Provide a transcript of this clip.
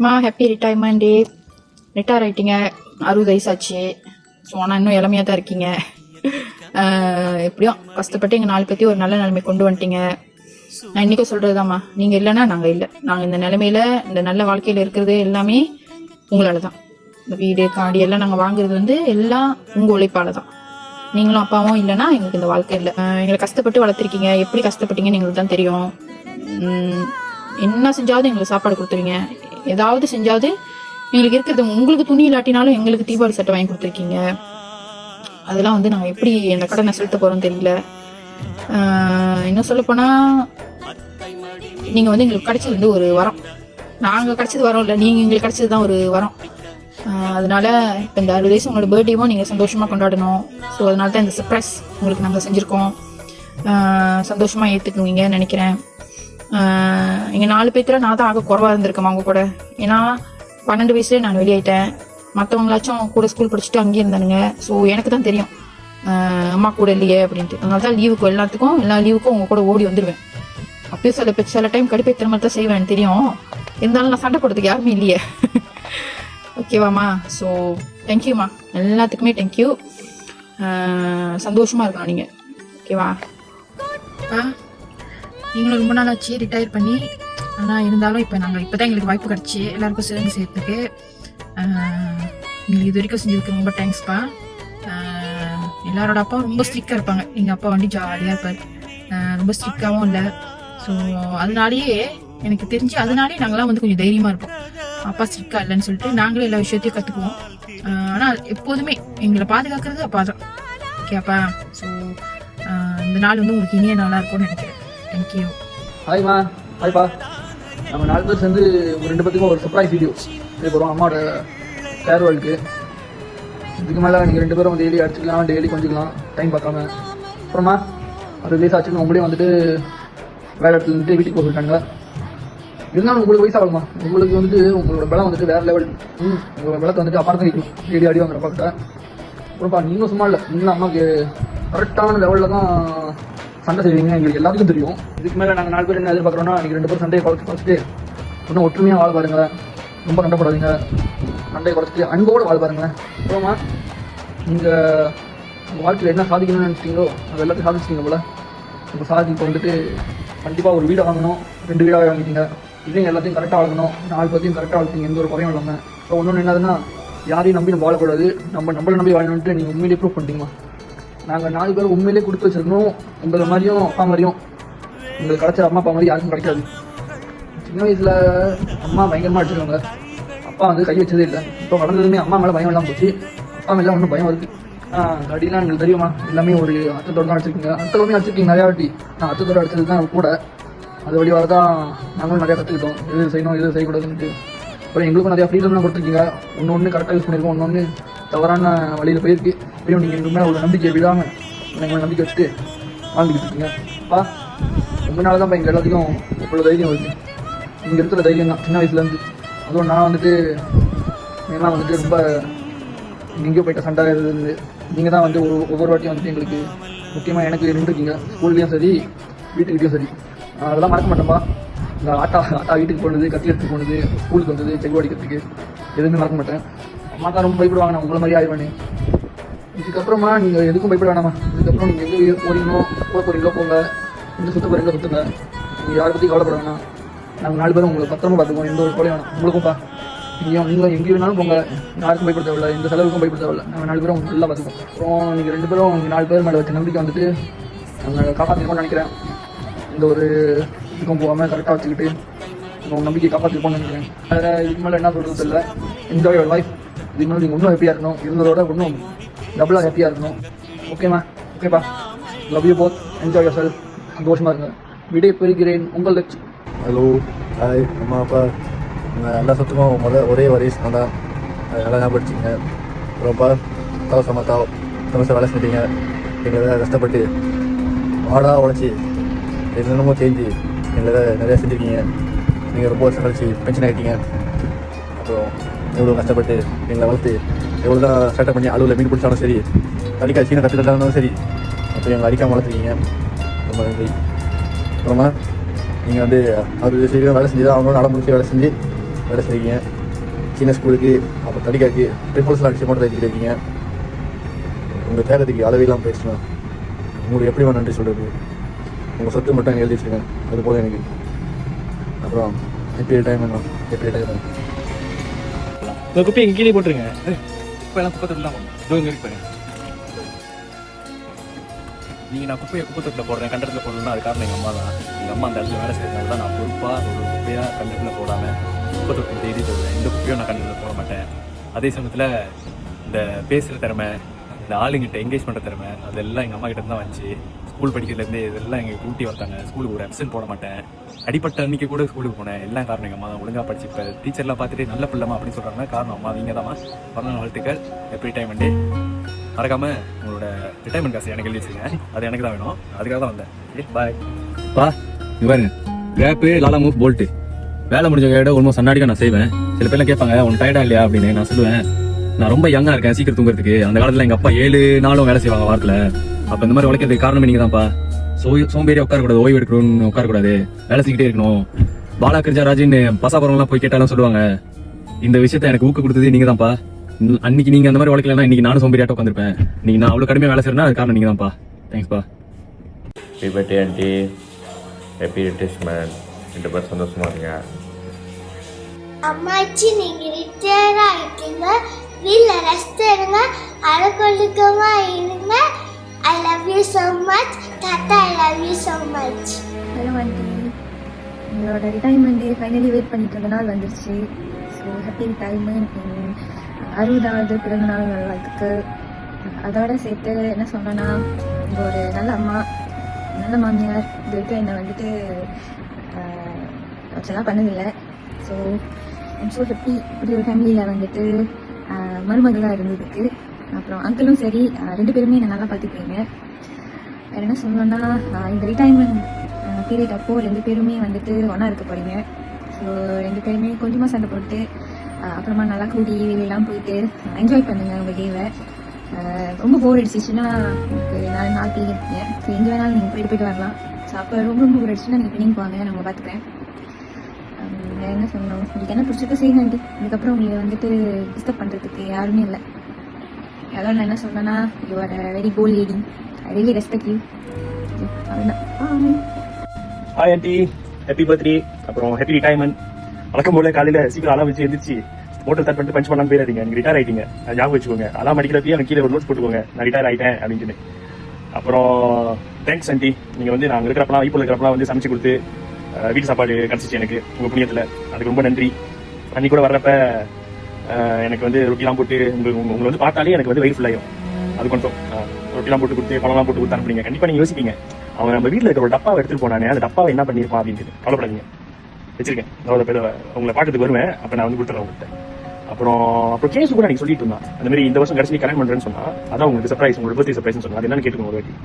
மா happy retirement டே. Retire ஆகிட்டீங்க, 60 வயசாச்சு. So ஆனால் இன்னும் இளமையாக தான் இருக்கீங்க. எப்படியும் கஷ்டப்பட்டு எங்கள் 4 பேர்த்தையும் ஒரு நல்ல நிலைமை கொண்டு வந்துட்டீங்க. நான் இன்றைக்கும் சொல்கிறது தான்மா, நீங்கள் இல்லைன்னா நாங்கள் இல்லை. நாங்கள் இந்த நிலைமையில் இந்த நல்ல வாழ்க்கையில் இருக்கிறது எல்லாமே உங்களால் தான். இந்த வீடு காடி எல்லாம் நாங்கள் வாங்குறது எல்லாம் உங்கள் உழைப்பால் தான். நீங்களும் அப்பாவும் இல்லைன்னா எங்களுக்கு இந்த வாழ்க்கை இல்லை. எங்களை கஷ்டப்பட்டு வளர்த்துருக்கீங்க. எப்படி கஷ்டப்பட்டீங்கன்னு எங்களுக்கு தான் தெரியும். என்ன செஞ்சாவது எங்களுக்கு சாப்பாடு கொடுத்துருவீங்க, ஏதாவது செஞ்சாவது எங்களுக்கு இருக்கிறது. உங்களுக்கு துணி இல்லாட்டினாலும் எங்களுக்கு தீபாவளி சட்டை வாங்கி கொடுத்துருக்கீங்க. அதெல்லாம் நாங்கள் எப்படி அந்த கடனை செலுத்த போகிறோம் தெரியல. இன்னும் சொல்லப்போனால் நீங்கள் எங்களுக்கு கிடைச்சது ஒரு வரம். நாங்கள் கிடைச்சது வரோம் இல்லை, நீங்கள் எங்களுக்கு கிடைச்சது தான் ஒரு வரம். அதனால இப்போ இந்த 60 வயசு உங்களோட பர்த்டேவும் நீங்கள் சந்தோஷமாக கொண்டாடணும். ஸோ அதனால தான் இந்த சர்ப்ரைஸ் உங்களுக்கு நாங்கள் செஞ்சுருக்கோம். சந்தோஷமாக ஏற்றுக்குவீங்கன்னு நினைக்கிறேன். எங்கள் 4 பேர்த்துல நான் தான் ஆக குறவாக இருந்திருக்கேன் அவங்க கூட. ஏன்னா 12 வயசுலேயே நான் வெளியாயிட்டேன். மற்றவங்களாச்சும் கூட ஸ்கூல் படிச்சுட்டு அங்கேயே இருந்தானுங்க. ஸோ எனக்கு தான் தெரியும் அம்மா கூட இல்லையே அப்படின்ட்டு. அதனால தான் எல்லா லீவுக்கும் உங்கள் கூட ஓடி வந்துடுவேன். அப்பயும் சில டைம் கடுப்பேற்றுற மாதிரி தான் செய்வேன் தெரியும். இருந்தாலும் நான் சண்டை போடுறதுக்கு யாருமே இல்லையே. ஓகேவாம்மா? ஸோ தேங்க்யூம்மா, எல்லாத்துக்குமே தேங்க்யூ. சந்தோஷமாக இருக்கணும் நீங்கள். ஓகேவா? நீங்களும் ரொம்ப நாள் ஆச்சு ரிட்டையர் பண்ணி. ஆனால் இருந்தாலும் இப்போ தான் எங்களுக்கு வாய்ப்பு கிடச்சி எல்லாருக்கும் சேர்ந்து சேர்த்துக்கு. நீங்கள் இது வரைக்கும் செஞ்சதுக்கு ரொம்ப தேங்க்ஸ்ப்பா. எல்லாரோட அப்பாவும் ரொம்ப ஸ்ட்ரிக்டாக இருப்பாங்க. எங்கள் அப்பா ஜாலியாக இருப்பார், ரொம்ப ஸ்ட்ரிக்டாகவும் இல்லை. ஸோ அதனாலேயே எனக்கு தெரிஞ்சு நாங்களாம் கொஞ்சம் தைரியமாக இருப்போம். அப்பா ஸ்ட்ரிக்டாக இல்லைன்னு சொல்லிட்டு நாங்களே எல்லா விஷயத்தையும் கற்றுக்குவோம். ஆனால் எப்போதுமே எங்களை பாதுகாக்கிறது அப்பா தான். ஓகேப்பா? ஸோ இந்த நாள் உங்களுக்கு இனிய நாளாக இருக்கும்னு நினைக்கிறேன். தேங்க்யூ. ஹாய்மா. ஹாய்ப்பா. நம்ம 4 பேர் சேர்ந்து ஒரு 2 பேத்துக்கும் ஒரு சர்ப்ரைஸ் வீடியோ செய்ய போகிறோம். அம்மாவோட ஃபேர்வெலுக்கு. இதுக்கு மேலே நீங்கள் 2 பேரும் டெய்லி அடிச்சுக்கலாம், டெய்லி கொஞ்சிக்கலாம், டைம் பார்க்காம. அப்புறமா 60 வயசு ஆச்சுன்னு உங்களையும் வேலை இடத்துல வீட்டுக்கு போக சொல்லிட்டாங்க. இருந்தாலும் உங்களுக்கு வயசாகுமா? உங்களுக்கு உங்களோட பலம் வேற லெவல். உங்களோட பலத்தை அப்பார்த்து வைக்கணும். டெய்லி அடி வாங்குற பார்க்க. அப்புறம்ப்பா நீங்களும் சும்மா இல்லை, நீங்களும் அம்மாவுக்கு கரெக்டான லெவலில் தான் சண்டை செய்வீங்க. எங்களுக்கு எல்லாத்துக்கும் தெரியும். இதுக்கு மேலே நாங்கள் 4 பேர் என்ன எதிர்பார்க்குறோன்னா, நீங்கள் 2 பேரும் சண்டையை குறைச்சிட்டு இன்னும் ஒற்றுமையாக வாழ பாருங்களேன். ரொம்ப சண்டைப்படாதீங்க. சண்டையை குறைச்சிட்டு அன்போடு வாழ பாருங்களேன். அப்புறமா நீங்கள் உங்கள் வாழ்க்கையில் என்ன சாதிக்கணும்னு நினச்சிட்டீங்களோ அது எல்லாத்தையும் சாதிச்சிட்டீங்க போல. உங்கள் சாதிக்கு கண்டிப்பாக ஒரு வீடை வாங்கணும். 2 வீடாக வாங்கிட்டீங்க. இதையும் எல்லாத்தையும் கரெக்டாக வளர்க்கணும். 4 பேர்த்தையும் கரெக்டாக வளர்த்தீங்க, எந்த ஒரு குறையும் இல்லாமல். ஸோ ஒன்று என்னதுன்னா, யாரையும் நம்பி நம்ம வாழக்கூடாது. நம்மளை நம்பி வாழணுன்ட்டு நீங்கள் உண்மையிலேயே ப்ரூவ் பண்ணிட்டீங்கம்மா. நாங்கள் 4 பேர் உண்மையிலே கொடுத்து வச்சிருக்கணும். உங்களை மாதிரியும் அப்பா மாதிரியும் உங்களுக்கு கிடைச்ச அம்மா அப்பா மாதிரி யாருக்கும் கிடைக்காது. சின்ன வயசில் அம்மா பயங்கரமாக அடிச்சிருக்காங்க. அப்பா கை வச்சதே இல்லை. இப்போ வளர்ந்ததுமே அம்மா மேலே பயம் இல்லாமல் போச்சு. அப்பா மேலே ஒன்றும் பயம் இருக்குது. கடிலாம் எங்களுக்கு தெரியுமா? எல்லாமே ஒரு அர்த்தத்தோடு தான் அடிச்சிருக்கீங்க. அர்த்தத்தோடு அடிச்சிருக்கீங்க நிறையா வாட்டி. நான் அர்த்தத்தோடு அடிச்சது தான் கூட. அது வழியாக தான் நாங்களும் நிறையா கற்றுக்கிட்டோம். எது செய்யணும், எது செய்யக்கூடாதுன்ட்டு. அப்புறம் எங்களுக்கும் நிறையா ஃப்ரீடம்லாம் கொடுத்துருக்கீங்க. ஒன்று கரெக்டாக யூஸ் பண்ணியிருக்கோம், ஒன்று தவறான வழியில் போயிருக்கு. இப்பயும் நீங்கள் எங்கள் மேலே ஒரு நம்பிக்கை விடாமல் எங்களை நம்பிக்கை வச்சுட்டு வாழ்ந்துக்கிட்டு இருக்கீங்க. அப்பா உங்களால தான் எங்கள் எல்லாத்துக்கும் இவ்வளோ தைரியம் வருது. நீங்கள் இருக்கிற தைரியம் தான் சின்ன வயசுலேருந்து. அதுவும் நான் ஏன்னா ரொம்ப எங்கேயோ போயிட்ட சண்டை இருந்து நீங்கள் தான் ஒவ்வொரு வாட்டியும் எங்களுக்கு முக்கியமாக எனக்கு நின்றுருக்கீங்க. ஸ்கூல்லேயும் சரி, வீட்டுக்கிட்டையும் சரி. அதெல்லாம் மறக்க மாட்டேன்ப்பா. இந்த ஆட்டா வீட்டுக்கு போனது, கத்தி எடுத்துக்கு போனது, ஸ்கூலுக்கு வந்தது, செக் அடிக்கிறதுக்கு எதுவுமே மறக்க மாட்டேன். அம்மா தான் ரொம்ப பயப்படுவாங்க. நான் உங்களை மாதிரி ஆயிடுவேன். இதுக்கப்புறமா நீங்கள் எதுக்கும் பயப்பட வேணாமா. இதுக்கப்புறம் நீங்கள் எங்கே போகிறீங்களோ போங்க, எங்கே சுற்ற போகிறீங்களோ சுற்றுங்க. நீங்கள் யாரை பற்றி கவலைப்பட வேணாம். நாங்கள் 4 பேரும் உங்களை பத்திரமா பார்த்துக்குவோம். எந்த ஒரு கொலை வேணாம். உங்களுக்கும்ப்பா. நீங்கள் எங்கே வேணாலும் போங்க. யாருக்கும் பயப்பட தேவையில்லை, எந்த செலவுக்கும் பயப்பட தேவையில்லை. நாங்கள் 4 பேரும் நல்லா பார்த்துக்குவோம். அப்புறம் நீங்கள் 2 பேரும் 4 பேர் மேலே வச்ச நம்பிக்கை நாங்கள் காப்பாற்றிருக்கோம்னு நினைக்கிறேன். இந்த ஒரு இதுக்கும் போகாமல் கரெக்டாக வச்சுக்கிட்டு உங்கள் நம்பிக்கை காப்பாற்றிருப்போம்னு நினைக்கிறேன். வேறு இதுக்கு மேலே என்ன சொல்கிறது தெரியல. Enjoy your life. இதுக்கு மேலே நீங்கள் இன்னும் ஹாப்பியாக இருக்கணும். இருந்ததோட இன்னும் டபுளாக ஹாப்பியாக இருக்கணும். ஓகேம்மா? ஓகேப்பா. Love you both. Enjoy your self. சந்தோஷமாக இருங்க. விடை பெறுகிறேன். உங்கள் லட்சம். Hello, hi. அம்மா அப்பா எல்லா சொத்துக்கும் ஒரே வயசு நான் தான். நல்லா ஞாபகம் படிச்சிங்க. அப்புறம்ப்பா தவசமாக வேலை செஞ்சிட்டீங்க. எங்களை கஷ்டப்பட்டு மாடாக உழைச்சி என்னென்னமோ செஞ்சு எங்களை நிறையா செஞ்சுருக்கீங்க. நீங்கள் ரொம்ப வருஷம் கழிச்சு பென்ஷன் ஆகிட்டீங்க. அப்புறம் எவ்வளோ கஷ்டப்பட்டு எங்களை வளர்த்து எவ்வளோ தான் ஸ்டார்ட் பண்ணி அலுவலில் மீன் பிடிச்சாலும் சரி, அடிக்கா சீனை கற்றுக்கிட்டாலும் சரி, அப்புறம் எங்களை அடிக்காமல் வளர்த்துருக்கீங்க. ரொம்ப நன்றி. அப்புறமா நீங்கள் 60 வயசு வேலை செஞ்சு தான் அவங்களும் நட முடிச்சு வேலை செஞ்சு வேலை செய்வீங்க. சின்ன ஸ்கூலுக்கு அப்புறம் தடிக்காக்கு ட்ரிபிள்ஸ்லாம் அடிச்சு மட்டும் எழுதிட்டு இருக்கீங்க. உங்கள் தேகத்துக்கு அளவே இல்லாமல் போயிடுச்சுன்னா உங்களுக்கு எப்படி நன்றி சொல்கிறது? உங்கள் சொத்து மட்டும் எழுதி வச்சுருக்கேன், அது போதும் எனக்கு. அப்புறம் எப்படி டைம் வேணும், எப்படி டைம் இந்த குப்பையை இங்கே கீழே போட்டுருங்க. குப்பை எல்லாம் குப்பத்தொட்டில் தான் போடணும். இங்கே இருப்பாங்க. நீங்கள் நான் குப்பத்தொட்டில் போடுறேன், கண்டத்தில் போடணும்னா அது காரணம் எங்கள் அம்மா தான். எங்கள் அம்மா அந்த இடத்துல வேலை செய்யறதுனால தான் நான் பொறுப்பாக ஒரு குப்பையாக கண்டத்தில் போடாமல் குப்பத்தொட்டி தேடி போடுவேன். இந்த குப்பையும் நான் கண்டத்தில் போட மாட்டேன். அதே சமயத்தில் இந்த பேசுகிற திறமை, இந்த ஆளுங்கிட்ட என்கேஜ் பண்ணுற திறமை, அதெல்லாம் எங்கள் அம்மா கிட்ட தான் வந்துச்சு. ஸ்கூல் படிக்கிறதுலேருந்து இதெல்லாம் எங்கள் கூட்டி வந்தாங்க. ஸ்கூலுக்கு ஒரு அப்சென்ட் போட மாட்டேன். அடிப்பட்ட அன்றைக்கி கூட ஸ்கூலுக்கு போனேன். எல்லாம் காரணம் எங்கள் அம்மா தான். ஒழுங்காக படிச்சு இப்போ டீச்சர்லாம் பார்த்துட்டு நல்ல பிள்ளைமா அப்படின்னு சொல்கிறாங்கன்னா காரணம் அம்மா. நீங்கள் தான் வரணும். வாழ்த்துக்கள். எப்படி ரிட்டைர்மெண்ட்டு மறக்காமல் உங்களோட ரிட்டைர்மெண்ட் காசு எனக்கு எழுதி வச்சுருங்க. அது எனக்கு தான் வேணும். அதுக்காக தான் வந்தேன். பாய் பா. இங்கே பாருங்க, கிராப்பு, லாலா மூவ், போல்ட்டு வேலை முடிஞ்சவங்க விட ஒன்றும் சன்னாடிக்க நான் செய்வேன். சில பேர்லாம் கேட்பாங்க உன் டயர்டா இல்லையா அப்படின்னு. நான் சொல்லுவேன் நான் ரொம்ப யங்கா இருக்கேன், சீக்கிரம் தூங்குறதுக்கு. அந்த காலத்துல எங்க அப்பா 7 நாளும் வேலை செய்வாங்க வாரத்துல. அப்ப இந்த மாதிரி உழைக்கிறதுக்கு காரணமே நீங்க தான்ப்பா. சோம்பேறியா உட்காரக்கூடாது, ஓய்வு எடுக்கணும்னு உட்காரக்கூடாது, வேலை செஞ்சுக்கிட்டே இருக்கணும். பாலா கிருஜாராஜின்னு பசாபுரம்லாம் போய் கேட்டாலும் சொல்லுவாங்க. இந்த விஷயத்த எனக்கு ஊக்க கொடுத்தது நீங்க தான்ப்பா. அன்னைக்கு நீங்க அந்த மாதிரி உழைக்கலன்னா இன்னைக்கு நானும் சோம்பேறியாட்ட உட்காந்துருப்பேன். நீங்க நான் அவ்வளவு கடுமையா வேலை செய்யறேன்னா அது காரணம் நீங்க தான்ப்பா. தேங்க்ஸ்பா. Happy birthday aunty, happy retirement. 2 பேரும் சந்தோஷமா இருங்க. அம்மாச்சி நீங்க ரிட்டையர் ஆகிட்டீங்க, வீட்டில் ரெஸ்ட் எடுங்க, அழகொழுக்கமா இருங்க. I love you so much தாத்தா, I love you so much. Hello aunty, உங்களோட ரிட்டைர்மெண்ட் டே ஃபைனலி வெயிட் பண்ணிட்டு இருந்த நாள் வந்துருச்சு. ஸோ ஹாப்பி ரிட்டைர்மெண்ட், 60வது பிறந்த நாள் நல்வாழ்த்துக்கு. அதோட சேர்த்து என்ன சொன்னேன்னா, இங்கே ஒரு நல்ல அம்மா, நல்ல மாமியார் இது வரைக்கும் என்னை வந்துட்டு வச்செல்லாம் பண்ணதில்லை. ஸோ ஐம் ஸோ ஹாப்பி இப்படி ஒரு ஃபேமிலியில் வந்துட்டு மருமகளாக இருந்ததுக்கு. அப்புறம் அங்கிளும் சரி, 2 பேருமே என்னை நல்லா பார்த்துக்குவீங்க. வேறு என்ன சொல்லணும்னா, இந்த ரிட்டைர்மெண்ட் பீரியட் அப்போது 2 பேருமே வந்துட்டு ஒன்றா இருக்க போகிறீங்க. ஸோ 2 பேருமே கொஞ்சமாக சண்டை போட்டு அப்புறமா நல்லா கூடி வெளியெல்லாம் போயிட்டு என்ஜாய் பண்ணுங்கள் உங்கள் டேவை. ரொம்ப போர் அடிச்சிச்சுன்னா உங்களுக்கு 4 நாள் பீரியட் இருக்கீங்க. ஸோ எங்கே வேணாலும் நீங்கள் போயிட்டு வரலாம். ஸோ அப்போ ரொம்ப போர் அடிச்சுன்னா நீங்கள் பின்னிங் போவாங்க, நான் உங்களை பார்த்துக்கிறேன். வேறு என்ன சொல்லணும், உங்களுக்கு என்ன பிடிச்சிருக்க செய்யுங்க ஆண்டி. இதுக்கப்புறம் உங்களுக்கு வந்துட்டு டிஸ்டர்ப் பண்ணுறதுக்கு யாருமே இல்லை. அதோட நான் என்ன சொன்னேன்னா, you are very bold lady, I really respect you. அவ்வளோதான். Hi aunty, happy birthday. அப்புறம் ஹாப்பி ரிட்டைர்மெண்ட். வழக்கம் போல காலையில் சீக்கிரம் அலாம் வச்சு எழுந்திரிச்சு மோட்டர் ஸ்டார்ட் பண்ணிட்டு பஞ்ச் பண்ணாமல் போயிடாதீங்க. நீங்கள் ரிட்டையர் ஆகிட்டீங்க, ஞாபகம் வச்சுக்கோங்க. அலாம் அடிக்கிறப்பயே எனக்கு கீழே ஒரு நோட்ஸ் போட்டுக்கோங்க, நான் ரிட்டையர் ஆகிட்டேன் அப்படின்னு. அப்புறம் தேங்க்ஸ் ஆண்டி, நீங்கள் வந்து நாங்கள் இருக்கிறப்பலாம் இப்போ இருக்கிறப்பலாம் வந்து சமைச்சு கொடுத்து வீட்டு சாப்பாடு கிடச்சிச்சு எனக்கு உங்கள் புண்ணியத்தில். அதுக்கு ரொம்ப நன்றி. அன்றைக்கி கூட வர்றப்ப எனக்கு வந்து ரொட்டிலாம் போட்டு உங்களை வந்து பார்த்தாலே எனக்கு வந்து வயிறு ஃபுல்லாகும். அது கொஞ்சம் ரொட்டிலாம் போட்டு கொடுத்து பழம்லாம் போட்டு கொடுத்து அனுப்புறீங்க. கண்டிப்பாக நீங்கள் யோசிப்பீங்க, அவன் நம்ம வீட்டில் இருக்கிற ஒரு டப்பாவை எடுத்துகிட்டு போனானே, அந்த டப்பாவை என்ன பண்ணியிருப்பான் அப்படின்ட்டு. கவலைப்படாதீங்க, வச்சிருக்கேன். உங்களை பார்க்கறதுக்கு வருவேன், அப்போ நான் வந்து கொடுத்துறேன் உங்கள்கிட்ட. அப்புறம் கேஸ் கூட நீங்கள் சொல்லிட்டு இருந்தான், அந்த மாதிரி இந்த வருஷம் கடைசி கல்யாணம் பண்ணுறேன்னு சொன்னா, அதான் உங்களுக்கு சர்ப்ரைஸ், உங்களுக்கு பர்த்டே சர்ப்ரைஸ்னு சொன்னா. அது என்னன்னு கேட்டுக்கோங்க ஒரு வாட்டி.